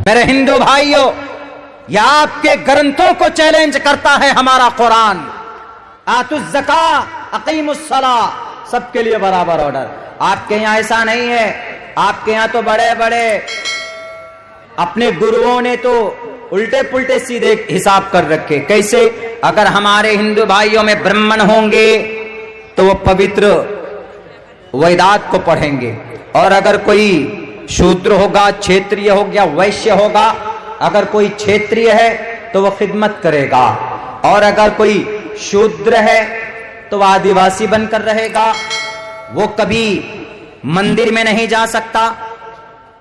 میرے ہندو بھائیوں، یہ آپ کے گرنتھوں کو چیلنج کرتا ہے ہمارا قرآن۔ آتوا الزکاۃ اقیموا الصلاۃ، سب کے لیے برابر آرڈر۔ آپ کے یہاں ایسا نہیں ہے، آپ کے یہاں تو بڑے بڑے اپنے گروؤں نے تو الٹے پلٹے سیدھے حساب کر رکھے۔ کیسے؟ اگر ہمارے ہندو بھائیوں میں برہمن ہوں گے تو وہ پوتر ویدات کو پڑھیں گے، اور اگر کوئی شودر ہوگا، چھیتری ہو گیا، ویشیہ ہوگا، اگر کوئی چھیتری ہے تو وہ خدمت کرے گا، اور اگر کوئی شودر ہے تو وہ آدیواسی بن کر رہے گا۔ وہ کبھی مندر میں نہیں جا سکتا،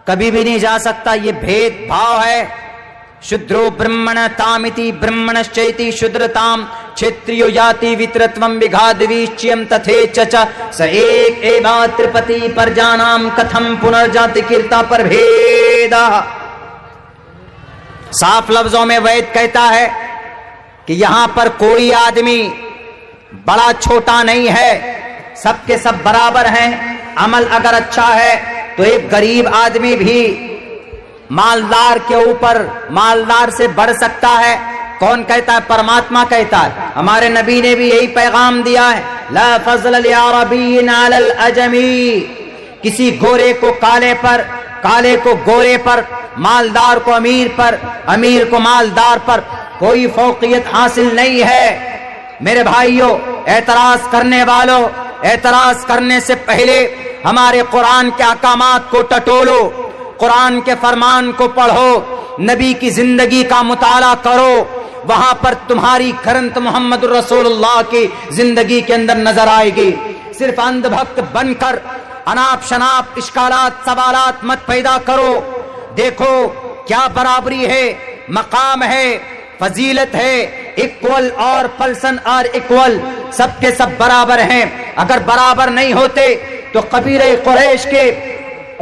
کبھی بھی نہیں جا سکتا۔ یہ بھید بھاؤ ہے۔ شودرو برہمن تامتی برہمنಶ್ಚೈತಿ ಶೂದ್ರತಾಂ ಕ್ಷೇತ್ರಿಯೋ ಯಾತಿ ವಿತ್ರತ್ವಂ ವಿಘಾದ್ವಿಚ್ಯಂ ತಥೇಚ ಸ ಏಕ್ ಏವಾ ತ್ರಿಪತಿ ಪರ್ಜಾನಾಂ ಕಥಂ ಪುನರ್ಜಾತಿ ಕೀರ್ತಾ پر بھید۔ صاف لفظوں میں وید کہتا ہے کہ یہاں پر کوئی آدمی بڑا چھوٹا نہیں ہے، سب کے سب برابر ہیں۔ عمل اگر اچھا ہے تو ایک غریب آدمی بھی مالدار کے اوپر مالدار سے بڑھ سکتا ہے۔ کون کہتا ہے؟ پرماتما کہتا ہے۔ ہمارے نبی نے بھی یہی پیغام دیا ہے، لا فضل لعربی علی الاجمی، کسی گورے کو کالے پر، کالے کو گورے پر، مالدار کو امیر پر، امیر کو مالدار پر کوئی فوقیت حاصل نہیں ہے۔ میرے بھائیوں، اعتراض کرنے والوں، اعتراض کرنے سے پہلے ہمارے قرآن کے احکامات کو ٹٹولو، قرآن کے فرمان کو پڑھو، نبی کی زندگی کا مطالعہ کرو، وہاں پر تمہاری گرنتھ محمد رسول اللہ کی زندگی کے اندر نظر آئے گی۔ صرف اندھ بھکت بن کر اناپ شناپ اشکالات سوالات مت پیدا کرو۔ دیکھو کیا برابری ہے، مقام ہے، فضیلت ہے، ایکول اور پرسن اور ایکول، سب کے سب برابر ہیں۔ اگر برابر نہیں ہوتے تو قبیلہ قریش کے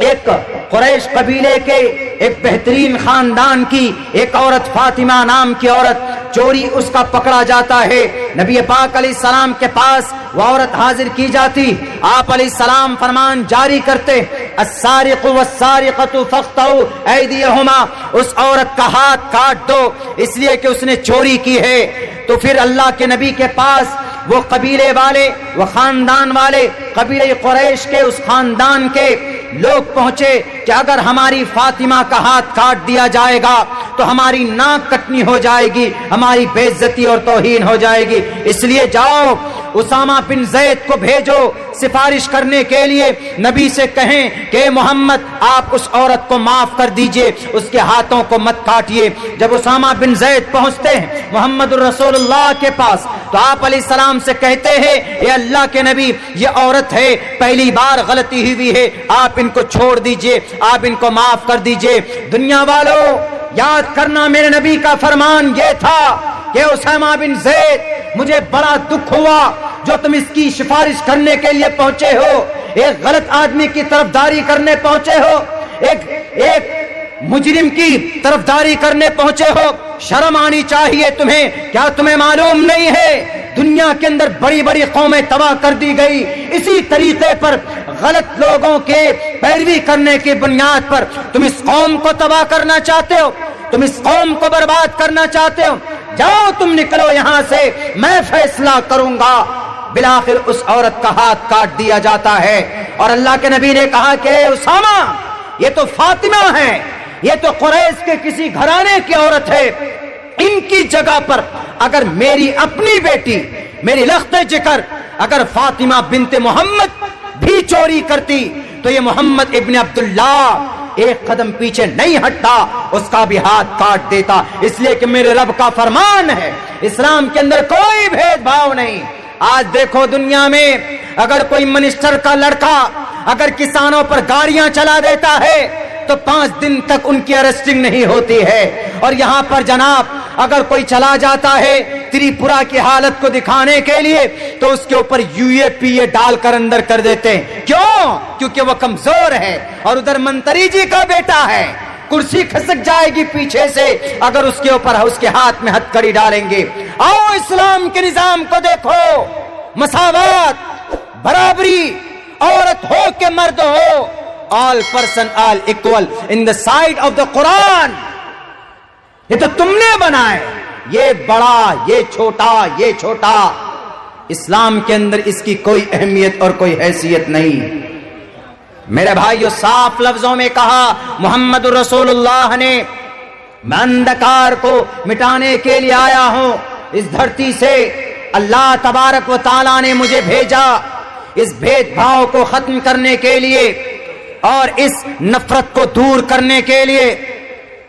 ایک قریش قبیلے کے ایک بہترین خاندان کی ایک عورت، فاطمہ نام کی عورت، چوری اس کا پکڑا جاتا ہے۔ نبی پاک علیہ السلام کے پاس وہ عورت حاضر کی جاتی، آپ علیہ السلام فرمان جاری کرتے، السارق والسارقۃ فاقطعوا ایدیہما، اس عورت کا ہاتھ کاٹ دو اس لیے کہ اس نے چوری کی ہے۔ تو پھر اللہ کے نبی کے پاس وہ قبیلے والے، وہ خاندان والے، قبیلہ قریش کے اس خاندان کے لوگ پہنچے کہ اگر ہماری فاطمہ کا ہاتھ کاٹ دیا جائے گا تو ہماری ناک کٹنی ہو جائے گی، ہماری بے عزتی اور توہین ہو جائے گی، اس لیے جاؤ اسامہ بن زید کو بھیجو سفارش کرنے کے لیے، نبی سے کہیں کہ محمد آپ اس عورت کو معاف کر دیجئے، اس کے ہاتھوں کو مت کاٹیے۔ جب اسامہ بن زید پہنچتے ہیں محمد رسول اللہ کے پاس تو آپ علیہ السلام سے کہتے ہیں، اے اللہ کے نبی، یہ عورت ہے، پہلی بار غلطی ہوئی ہے، آپ ان کو چھوڑ دیجئے، آپ ان کو معاف کر دیجئے۔ دنیا والوں یاد کرنا، میرے نبی کا فرمان یہ تھا کہ اسامہ بن زید، مجھے بڑا دکھ ہوا جو تم اس کی سفارش کرنے کے لیے پہنچے ہو، ایک غلط آدمی کی طرفداری کرنے پہنچے ہو، ایک مجرم کی طرفداری کرنے پہنچے ہو، شرم آنی چاہیے تمہیں۔ کیا تمہیں معلوم نہیں ہے دنیا کے اندر بڑی بڑی قومیں تباہ کر دی گئی اسی طریقے پر، غلط لوگوں کے پیروی کرنے کی بنیاد پر؟ تم اس قوم کو تباہ کرنا چاہتے ہو، تم اس قوم کو برباد کرنا چاہتے ہو، جاؤ تم نکلو یہاں سے، میں فیصلہ کروں گا۔ بالآخر اس عورت کا ہاتھ کاٹ دیا جاتا ہے، اور اللہ کے نبی نے کہا کہ اسامہ، یہ تو فاطمہ ہے، یہ تو قریش کے کسی گھرانے کی عورت ہے، ان کی جگہ پر اگر میری اپنی بیٹی، میری لخت جگر اگر فاطمہ بنت محمد بھی چوری کرتی تو یہ محمد ابن عبداللہ ایک قدم پیچھے نہیں ہٹتا، اس کا بھی ہاتھ کاٹ دیتا، اس لیے کہ میرے رب کا فرمان ہے، اسلام کے اندر کوئی بھید بھاؤ نہیں۔ آج دیکھو دنیا میں اگر کوئی منسٹر کا لڑکا اگر کسانوں پر گاڑیاں چلا دیتا ہے تو 5 دن تک ان کی ارسٹنگ نہیں ہوتی ہے، اور یہاں پر جناب اگر کوئی چلا جاتا ہے تریپورہ کی حالت کو دکھانے کے لیے تو اس کے اوپر UAPA ڈال کر اندر کر دیتے ہیں۔ کیوں؟ کیونکہ وہ کمزور ہے، اور ادھر منتری جی کا بیٹا ہے، کرسی کھسک جائے گی پیچھے سے اگر اس کے اوپر اس کے ہاتھ میں ہتھ کڑی ڈالیں گے۔ آؤ اسلام کے نظام کو دیکھو، مساوات، برابری، عورت ہو کہ مرد ہو، all person all equal in the sight of the Quran. یہ تو تم نے بنائے، یہ بڑا، یہ چھوٹا، اسلام کے اندر اس کی کوئی اہمیت اور کوئی حیثیت نہیں۔ میرے بھائیو، صاف لفظوں میں کہا محمد رسول اللہ نے، میں اندھکار کو مٹانے کے لیے آیا ہوں اس دھرتی سے، اللہ تبارک و تعالیٰ نے مجھے بھیجا اس بھید بھاؤ کو ختم کرنے کے لیے اور اس نفرت کو دور کرنے کے لیے۔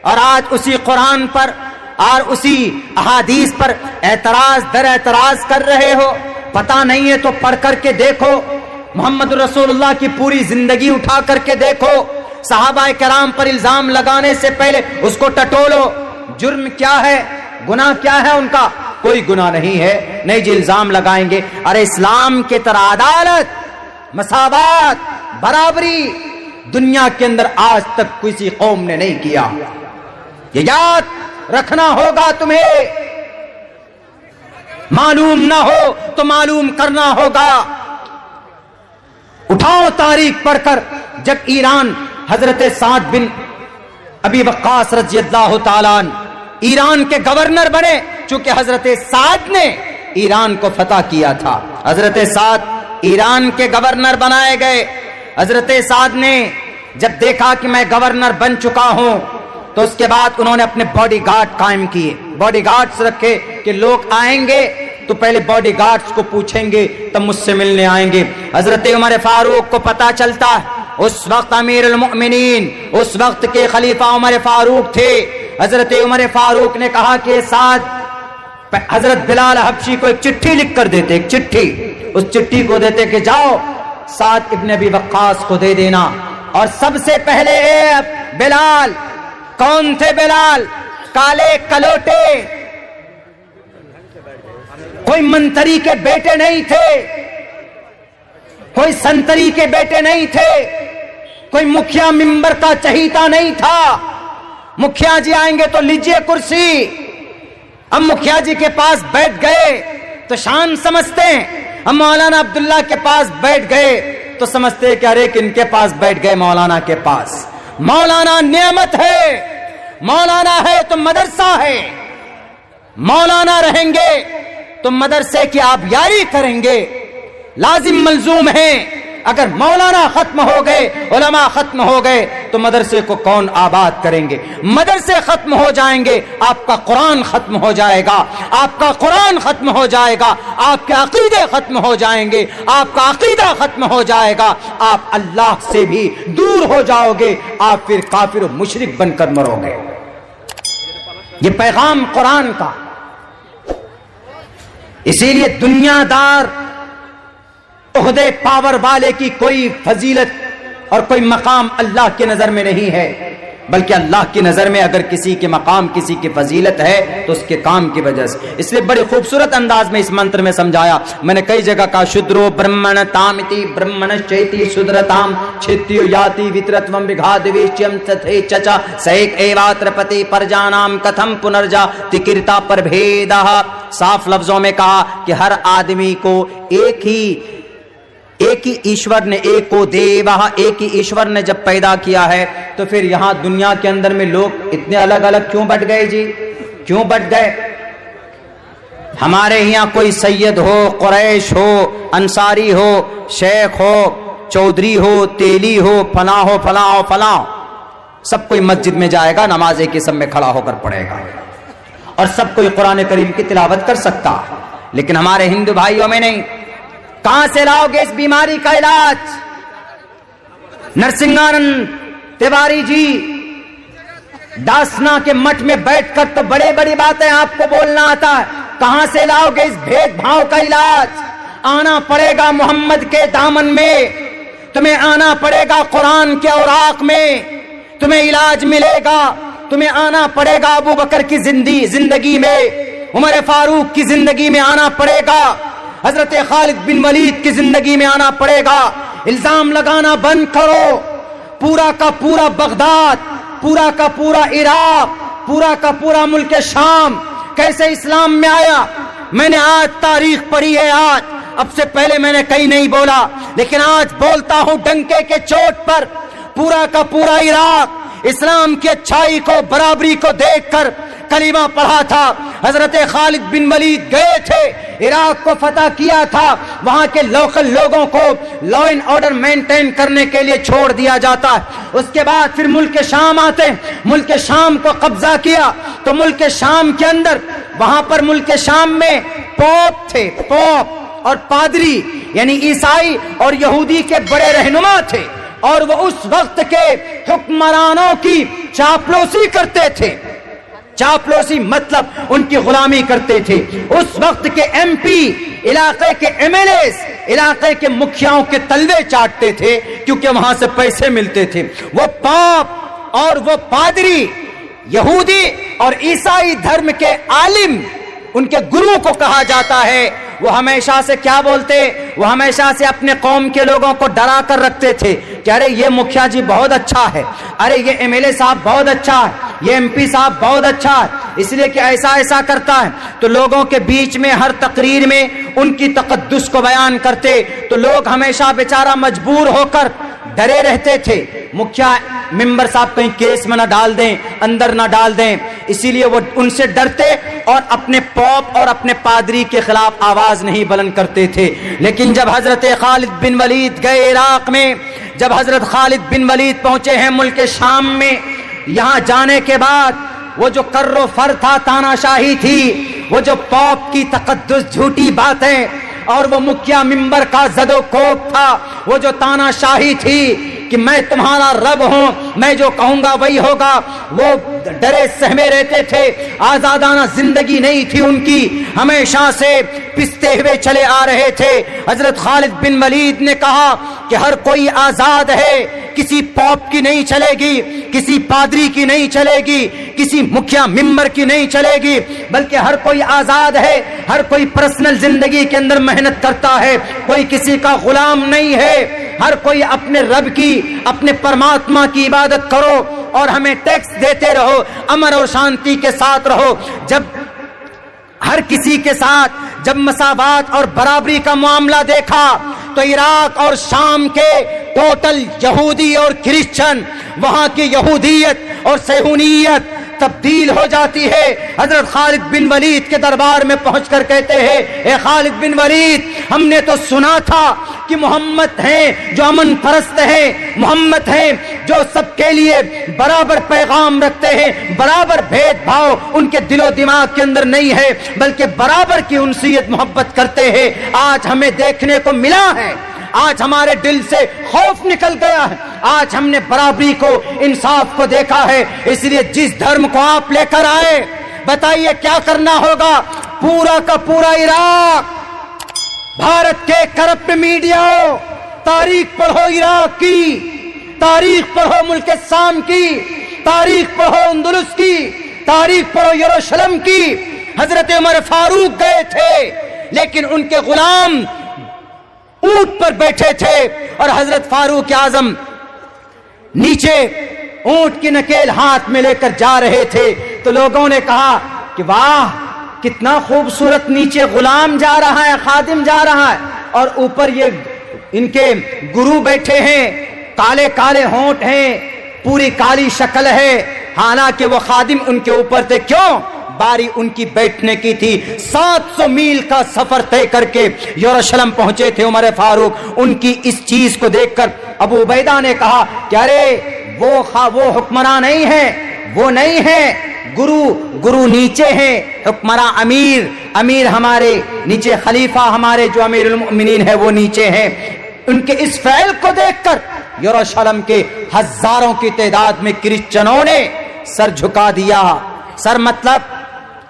اور آج اسی قرآن پر اور اسی احادیث پر اعتراض در اعتراض کر رہے ہو۔ پتہ نہیں ہے تو پڑھ کر کے دیکھو، محمد رسول اللہ کی پوری زندگی اٹھا کر کے دیکھو، صحابہ کرام پر الزام لگانے سے پہلے اس کو ٹٹولو، جرم کیا ہے، گناہ کیا ہے ان کا؟ کوئی گناہ نہیں ہے، نہیں جی الزام لگائیں گے۔ ارے اسلام کے طرح عدالت، مساوات، برابری دنیا کے اندر آج تک کسی قوم نے نہیں کیا، یہ یاد رکھنا ہوگا تمہیں، معلوم نہ ہو تو معلوم کرنا ہوگا۔ اٹھاؤ تاریخ پڑھ کر، جب ایران حضرت سعد بن ابی وقاص رضی اللہ تعالیٰ عنہ ایران کے گورنر بنے، چونکہ حضرت سعد نے ایران کو فتح کیا تھا، حضرت سعد ایران کے گورنر بنائے گئے۔ حضرت سعد نے جب دیکھا کہ میں گورنر بن چکا ہوں تو اس کے بعد انہوں نے اپنے باڈی گارڈ قائم کیے، باڈی گارڈز رکھے کہ لوگ آئیں گے تو پہلے باڈی گارڈز کو پوچھیں گے تب مجھ سے ملنے آئیں گے۔ حضرت عمر فاروق کو پتا چلتا ہے، اس وقت امیر المؤمنین، اس وقت کے خلیفہ عمر فاروق تھے۔ حضرت عمر فاروق نے کہا کہ سعد، حضرت بلال حبشی کو ایک چٹھی لکھ کر دیتے، ایک چٹھی، اس چٹھی کو دیتے کہ جاؤ سعد ابن ابی وقاص کو دے دینا۔ اور سب سے پہلے بلال، کون تھے بلال؟ کالے کلوٹے، کوئی منتری کے بیٹے نہیں تھے، کوئی سنتری کے بیٹے نہیں تھے، کوئی مکھیا ممبر کا چہیتا نہیں تھا۔ مکھیا جی آئیں گے تو لیجئے کرسی، اب مکھیا جی کے پاس بیٹھ گئے تو شان سمجھتے ہیں، اب مولانا عبداللہ کے پاس بیٹھ گئے تو سمجھتے کہ ارے کن کے پاس بیٹھ گئے، مولانا کے پاس۔ مولانا نعمت ہے، مولانا ہے تو مدرسہ ہے، مولانا رہیں گے تو مدرسے کی آپ یاری کریں گے، لازم ملزوم ہیں۔ اگر مولانا ختم ہو گئے، علماء ختم ہو گئے تو مدرسے کو کون آباد کریں گے؟ مدرسے ختم ہو جائیں گے، آپ کا قرآن ختم ہو جائے گا، آپ کا قرآن ختم ہو جائے گا، آپ کے عقیدے ختم ہو جائیں گے، آپ کا عقیدہ ختم ہو جائے گا، آپ اللہ سے بھی دور ہو جاؤ گے، آپ پھر کافر و مشرک بن کر مرو گے۔ یہ پیغام قرآن کا۔ اسی لیے دنیا دار، عہدے پاور والے کی کوئی فضیلت اور کوئی مقام اللہ کی نظر میں نہیں ہے، بلکہ اللہ کی نظر میں اگر کسی کے مقام، کسی کی فضیلت ہے تو اس کے کام کی وجہ سے۔ اس لیے بڑے خوبصورت انداز میں اس منتر میں سمجھایا، میں نے کئی جگہ کہا شودرو برہمن تامتی برہمن چیتی شودرتام چھتیو یاتی وترتوم وگھادویشیم تتھے چچا سیک ایواترپتی پرجانام کتھم پنرجا تکرتا پربھیدہ۔ صاف لفظوں میں کہا کہ ہر آدمی کو ایک ہی ایشور نے، ایک کو دیوہ، ایک ہی ایشور نے جب پیدا کیا ہے تو پھر یہاں دنیا کے اندر میں لوگ اتنے الگ الگ کیوں بٹ گئے جی؟ کیوں بٹ گئے؟ ہمارے یہاں کوئی سید ہو، قریش ہو، انصاری ہو، شیخ ہو، چودھری ہو، تیلی ہو، فلاں ہو، فلاں ہو، فلاں، سب کوئی مسجد میں جائے گا، نماز ایک قسم میں کھڑا ہو کر پڑھے گا اور سب کوئی قرآن کریم کی تلاوت کر سکتا، لیکن ہمارے ہندو بھائیوں میں نہیں۔ کہاں سے لاؤ گے اس بیماری کا علاج؟ نرسنگانند تیواری جی داسنا کے مٹھ میں بیٹھ کر تو بڑے بڑی باتیں آپ کو بولنا آتا ہے، کہاں سے لاؤ گے اس بھید بھاؤ کا علاج؟ آنا پڑے گا محمد کے دامن میں، تمہیں آنا پڑے گا قرآن کے اوراق میں، تمہیں علاج ملے گا۔ تمہیں آنا پڑے گا ابو بکر کی زندگی میں، عمر فاروق کی زندگی میں آنا پڑے گا، حضرت خالد بن ولید کی زندگی میں آنا پڑے گا۔ الزام لگانا بند کرو، پورا کا پورا بغداد، پورا کا پورا عراق، پورا کا پورا ملک شام کیسے اسلام میں آیا؟ میں نے آج تاریخ پڑھی ہے، آج، اب سے پہلے میں نے کہیں نہیں بولا، لیکن آج بولتا ہوں ڈنکے کے چوٹ پر، پورا کا پورا عراق اسلام کی اچھائی کو، برابری کو دیکھ کر کلمہ پڑھا تھا. حضرت خالد بن ولید گئے تھے, عراق کو فتح کیا تھا, وہاں کے لوکل لوگوں کو لا اینڈ آرڈر مینٹین کرنے کے لیے چھوڑ دیا جاتا ہے. اس کے بعد پھر ملک شام آتے ہیں, ملک شام کو قبضہ کیا تو ملک شام کے اندر, وہاں پر ملک شام میں پوپ تھے, پوپ اور پادری یعنی عیسائی اور یہودی کے بڑے رہنما تھے, اور وہ اس وقت کے حکمرانوں کی چاپلوسی کرتے تھے. چاپلوسی مطلب ان کی غلامی کرتے تھے. اس وقت کے ایم پی, علاقے کے ایم ایل ایز, علاقے کے مکھیاؤں کے تلوے چاٹتے تھے کیونکہ وہاں سے پیسے ملتے تھے. وہ پاپ اور وہ پادری, یہودی اور عیسائی دھرم کے عالم, ان کے گرو کو کہا جاتا ہے, وہ ہمیشہ سے کیا بولتے, وہ ہمیشہ سے اپنے قوم کے لوگوں کو ڈرا کر رکھتے تھے کہ ارے یہ مکھیا جی بہت اچھا ہے, ارے یہ ایم ایل اے صاحب بہت اچھا ہے, یہ ایم پی صاحب بہت اچھا ہے, اس لیے کہ ایسا ایسا کرتا ہے. تو لوگوں کے بیچ میں ہر تقریر میں ان کی تقدس کو بیان کرتے تو لوگ ہمیشہ بیچارہ مجبور ہو کر ڈرے رہتے تھے. مکھیا ممبر صاحب کہیں کیس میں نہ ڈال دیں, اندر نہ ڈال دیں, اسی لیے وہ ان سے ڈرتے اور اپنے پوپ اور اپنے پادری کے خلاف آواز نہیں بلند کرتے تھے. لیکن جب حضرت خالد بن ولید گئے عراق میں, جب حضرت خالد بن ولید پہنچے ہیں ملک شام میں, یہاں جانے کے بعد وہ جو کر و فر تھا, تانا شاہی تھی, وہ جو پوپ کی تقدس جھوٹی باتیں اور وہ مکھیا ممبر کا زد و کوب تھا, وہ جو تانا شاہی تھی کہ میں تمہارا رب ہوں, میں جو کہوں گا وہی ہوگا, وہ ڈرے سہمے رہتے تھے. آزادانہ زندگی نہیں تھی ان کی, ہمیشہ سے پستے ہوئے چلے آ رہے تھے. حضرت خالد بن ولید نے کہا کہ ہر کوئی آزاد ہے, کسی پوپ کی نہیں چلے گی, کسی پادری کی نہیں چلے گی, کسی مکھیا ممبر کی نہیں چلے گی, بلکہ ہر کوئی آزاد ہے, ہر کوئی پرسنل زندگی کے اندر محنت کرتا ہے, کوئی کسی کا غلام نہیں ہے, ہر کوئی اپنے رب کی, اپنے پرماتما کی عبادت کرو اور ہمیں ٹیکس دیتے رہو, امن اور شانتی کے ساتھ رہو. جب ہر کسی کے ساتھ جب مساوات اور برابری کا معاملہ دیکھا تو عراق اور شام کے ٹوٹل یہودی اور کرسچن, وہاں کی یہودیت اور صہیونیت تبدیل ہو جاتی ہے. حضرت خالد بن ولید کے دربار میں پہنچ کر کہتے ہیں, اے خالد بن ولید, ہم نے تو سنا تھا کہ محمد ہیں جو امن پرست ہیں, محمد ہیں جو سب کے لیے برابر پیغام رکھتے ہیں, برابر بھید بھاؤ ان کے دل و دماغ کے اندر نہیں ہے, بلکہ برابر کی انسیت محبت کرتے ہیں. آج ہمیں دیکھنے کو ملا ہے, آج ہمارے دل سے خوف نکل گیا ہے, آج ہم نے برابری کو, انصاف کو دیکھا ہے. اس لیے جس دھرم کو آپ لے کر آئے, بتائیے کیا کرنا ہوگا. پورا کا پورا عراق, بھارت کے کرپٹ میڈیا, تاریخ پڑھو عراق کی, تاریخ پڑھو ملک شام کی, تاریخ پڑھو اندلس کی, تاریخ پڑھو یروشلم کی. حضرت عمر فاروق گئے تھے لیکن ان کے غلام اونٹ پر بیٹھے تھے اور حضرت فاروق اعظم نیچے اونٹ کی نکیل ہاتھ میں لے کر جا رہے تھے. تو لوگوں نے کہا کہ واہ کتنا خوبصورت, نیچے غلام جا رہا ہے, خادم جا رہا ہے, اور اوپر یہ ان کے گرو بیٹھے ہیں, کالے کالے ہونٹ ہیں, پوری کالی شکل ہے, حالانکہ وہ خادم ان کے اوپر تھے. کیوں؟ باری ان کی بیٹھنے کی تھی. 700 میل کا سفر طے کر کے یروشلم پہنچے تھے عمر فاروق. ان کی اس چیز کو دیکھ کر ابو عبیدہ نے کہا کہ ارے وہ حکمراں نہیں ہے, وہ نہیں ہے, گرو نیچے ہیں, حکمراں امیر ہمارے نیچے, خلیفہ ہمارے جو امیر المؤمنین ہے وہ نیچے ہیں. ان کے اس فعل کو دیکھ کر یروشلم کے ہزاروں کی تعداد میں کرسچنوں نے سر جھکا دیا. سر مطلب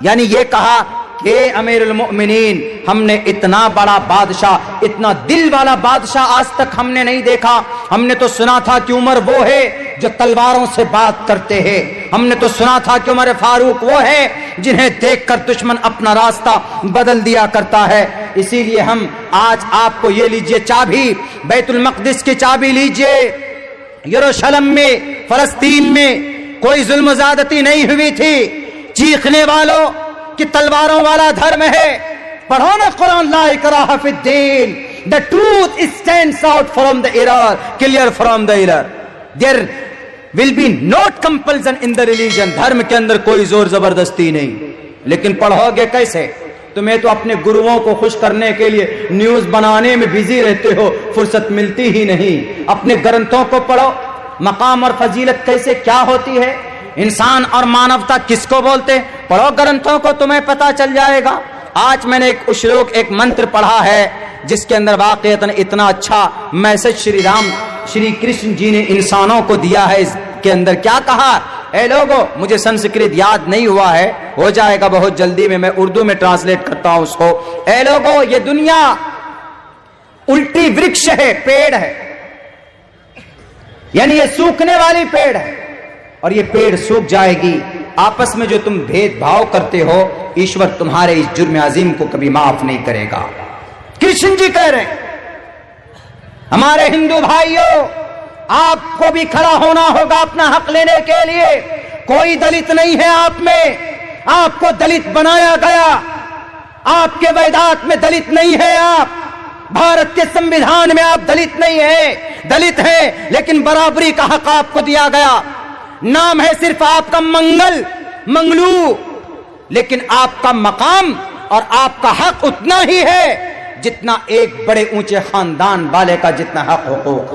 یعنی یہ کہا کہ امیر المؤمنین, ہم نے اتنا بڑا بادشاہ, اتنا دل والا بادشاہ آج تک ہم نے نہیں دیکھا. ہم نے تو سنا تھا کہ عمر وہ ہے جو تلواروں سے بات کرتے ہیں, ہم نے تو سنا تھا کہ عمر فاروق وہ ہے جنہیں دیکھ کر دشمن اپنا راستہ بدل دیا کرتا ہے. اسی لیے ہم آج آپ کو یہ لیجئے چابی, بیت المقدس کی چابی لیجئے. یروشلم میں, فلسطین میں کوئی ظلم و زیادتی نہیں ہوئی تھی. چیخنے والوں کہ تلواروں والا دھرم ہے, پڑھو نا قرآن, لا اکراہ فی الدین, the truth stands out from the error, clear from the error. will be not compulsion in the religion. دھرم کے اندر کوئی زور زبردستی نہیں. لیکن پڑھو گے کیسے؟ تمہیں تو اپنے گروؤں کو خوش کرنے کے لیے نیوز بنانے میں بزی رہتے ہو, فرصت ملتی ہی نہیں. اپنے گرنتھوں کو پڑھو. مقام اور فضیلت کیسے کیا ہوتی ہے, انسان اور مانوتا کس کو بولتے ہیں, پڑھو گرنتھوں کو, تمہیں پتا چل جائے گا. آج میں نے ایک شلوک, ایک منتر پڑھا ہے جس کے اندر واقعتاً اتنا اچھا میسج شری کرشن جی نے انسانوں کو دیا ہے. اس کے اندر کیا کہا, اے لوگو, مجھے سنسکرت یاد نہیں ہوا ہے, ہو جائے گا بہت جلدی میں اردو میں ٹرانسلیٹ کرتا ہوں اس کو. اے لوگو, یہ دنیا الٹی ورکش ہے, پیڑ ہے, یعنی یہ سوکھنے والی پیڑ ہے, اور یہ پیڑ سوکھ جائے گی. آپس میں جو تم بھید بھاؤ کرتے ہو, ایشور تمہارے اس جرم عظیم کو کبھی معاف نہیں کرے گا. کرشن جی کہہ رہے ہیں, ہمارے ہندو بھائیوں, آپ کو بھی کھڑا ہونا ہوگا اپنا حق لینے کے لیے. کوئی دلت نہیں ہے آپ میں, آپ کو دلت بنایا گیا. آپ کے ویدات میں دلت نہیں ہے, آپ بھارت کے سمویدھان میں آپ دلت نہیں ہے, دلت ہے لیکن برابری کا حق آپ کو دیا گیا. نام ہے صرف آپ کا منگلو, لیکن آپ کا مقام اور آپ کا حق اتنا ہی ہے جتنا ایک بڑے اونچے خاندان والے کا جتنا حق حقوق.